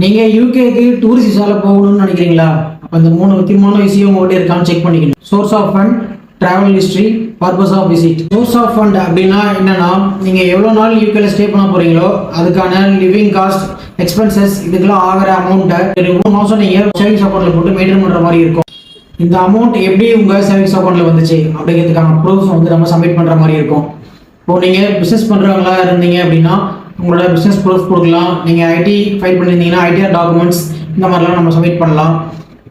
நீங்கள் யூகேக்கு டூரிஸ்ட் விசாவில் போகணும்னு நினைக்கிறீங்களா? அப்போ இந்த 3 முக்கியமான விஷயம் உங்கள்கிட்ட இருக்கான்னு செக் பண்ணிக்கணும். Source of fund, travel history, purpose of visit. Source of fund அப்படின்னா என்னன்னா, நீங்கள் எவ்வளோ நாள் யூகேல ஸ்டே பண்ண போகிறீங்களோ அதுக்கான லிவிங் காஸ்ட், எக்ஸ்பென்சஸ், இதுக்கெல்லாம் ஆகிற அமௌண்ட்டை 3 மாதம் நீங்கள் சேவிங்ஸ் அக்கௌண்ட்டில் போட்டு மெயின்டைன் பண்ணுற மாதிரி இருக்கும். இந்த அமௌண்ட் எப்படி உங்கள் சேவிங்ஸ் அக்கௌண்ட்டில் வந்துச்சு அப்படிங்கிறதுக்கான ப்ரூஃப் நம்ம சப்மிட் பண்ணுற மாதிரி இருக்கும். இப்போது நீங்கள் பிஸ்னஸ் பண்ணுறவங்களா இருந்தீங்க அப்படின்னா உங்களோட பிஸ்னஸ் ப்ரூஃப் கொடுக்கலாம். நீங்கள் ஐடி ஃபைல் பண்ணியிருந்தீங்கன்னா ஐடிஆர் டாக்குமெண்ட்ஸ் இந்த மாதிரிலாம் நம்ம சப்மிட் பண்ணலாம்.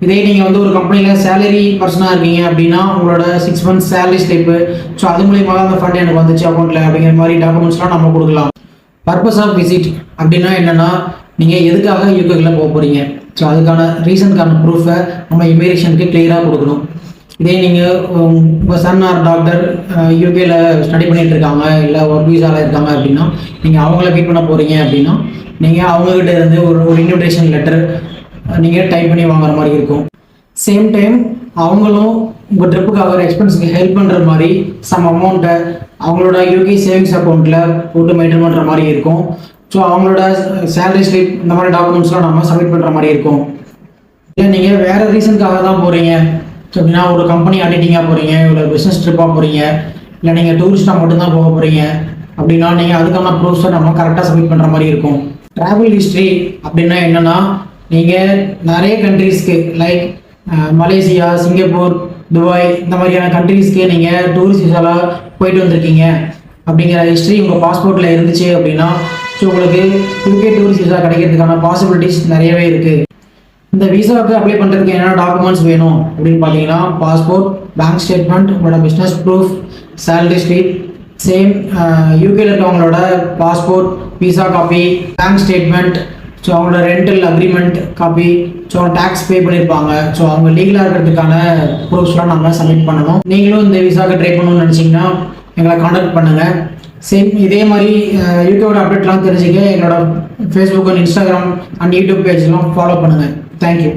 இதே நீங்கள் ஒரு கம்பெனியில் சேலரி பர்சனாக இருக்கீங்க அப்படின்னா உங்களோட 6 months சேலரி ஸ்லிப்பு, ஸோ அது மூலியமாக அந்த ஃபண்ட் எனக்கு வந்துச்சு அக்கௌண்ட்டில் அப்படிங்கிற மாதிரி டாக்குமெண்ட்ஸ்லாம் நம்ம கொடுக்கலாம். பர்பஸ் ஆஃப் விசிட் அப்படின்னா என்னென்னா, நீங்கள் எதுக்காக யூகேக்குள்ளே போக போகிறீங்க, ஸோ அதுக்கான ரீசனுக்கான ப்ரூஃபை நம்ம இமிகிரேஷனுக்கு கிளியராக கொடுக்கணும். இதே நீங்கள் உங்கள் சன் ஆர் டாக்டர் யூகேல ஸ்டடி பண்ணிட்டு இருக்காங்க, இல்லை ஒர்க் வீசாவில் இருக்காங்க அப்படின்னா நீங்கள் அவங்கள மீட் பண்ண போகிறீங்க அப்படின்னா நீங்கள் அவங்கக்கிட்ட இருந்து ஒரு இன்விடேஷன் லெட்டர் நீங்கள் டைப் பண்ணி வாங்குற மாதிரி இருக்கும். சேம் டைம் அவங்களும் உங்கள் ட்ரிப்புக்காக எக்ஸ்பென்ஸுக்கு ஹெல்ப் பண்ணுற மாதிரி சம் அமௌண்ட்டை அவங்களோட யூகே சேவிங்ஸ் அக்கௌண்ட்டில் போட்டு மெயின்டைன் பண்ணுற மாதிரி இருக்கும். ஸோ அவங்களோட சேலரி ஸ்லிப் இந்த மாதிரி டாக்குமெண்ட்ஸ்லாம் நம்ம சப்மிட் பண்ணுற மாதிரி இருக்கும். இல்லை நீங்கள் வேறு ரீசனுக்காக தான் போகிறீங்க அப்படின்னா, ஒரு கம்பெனி ஆடிட்டிங்காக போகிறீங்க, இல்லை பிஸ்னஸ் ட்ரிப்பாக போகிறீங்க, இல்லை நீங்கள் டூரிஸ்ட்டாக மட்டும்தான் போக போகிறீங்க அப்படின்னா நீங்கள் அதுக்கான ப்ரூஃப்ஸை நம்ம கரெக்டாக சப்மிட் பண்ணுற மாதிரி இருக்கும். ட்ராவல் ஹிஸ்ட்ரி அப்படின்னா என்னென்னா, நீங்கள் நிறைய கண்ட்ரீஸ்க்கு லைக் மலேசியா, சிங்கப்பூர், துபாய் இந்த மாதிரியான கண்ட்ரீஸ்க்கு நீங்கள் டூரிஸ்ட் விசாவில் போயிட்டு வந்திருக்கீங்க அப்படிங்கிற ஹிஸ்ட்ரி உங்கள் பாஸ்போர்ட்டில் இருந்துச்சு அப்படின்னா ஸோ உங்களுக்கு யூகே டூரிஸ்ட் விசா கிடைக்கிறதுக்கான பாசிபிலிட்டிஸ் நிறையவே இருக்குது. இந்த விசாவுக்கு அப்ளை பண்ணுறதுக்கு என்னென்ன டாக்குமெண்ட்ஸ் வேணும் அப்படின்னு பார்த்தீங்கன்னா, பாஸ்போர்ட், பேங்க் ஸ்டேட்மெண்ட், உங்களோட business proof, salary slip, same யூகேல இருக்கவங்களோட passport, visa copy, bank statement, so அவங்களோட rental agreement copy, so tax pay பண்ணியிருப்பாங்க, ஸோ அவங்க லீகலாக இருக்கிறதுக்கான ப்ரூஃப்ஸ்லாம் நம்ம சப்மிட் பண்ணணும். நீங்களும் இந்த விசாவுக்கு ட்ரை பண்ணணும்னு நினச்சிங்கன்னா எங்களை காண்டாக்ட் பண்ணுங்கள். சேம் இதே மாதிரி யூடியூபோட அப்டேட்லாம் தெரிஞ்சுக்க எங்களோட Facebook and Instagram and YouTube பேஜ்லாம் ஃபாலோ பண்ணுங்கள். தேங்க்யூ.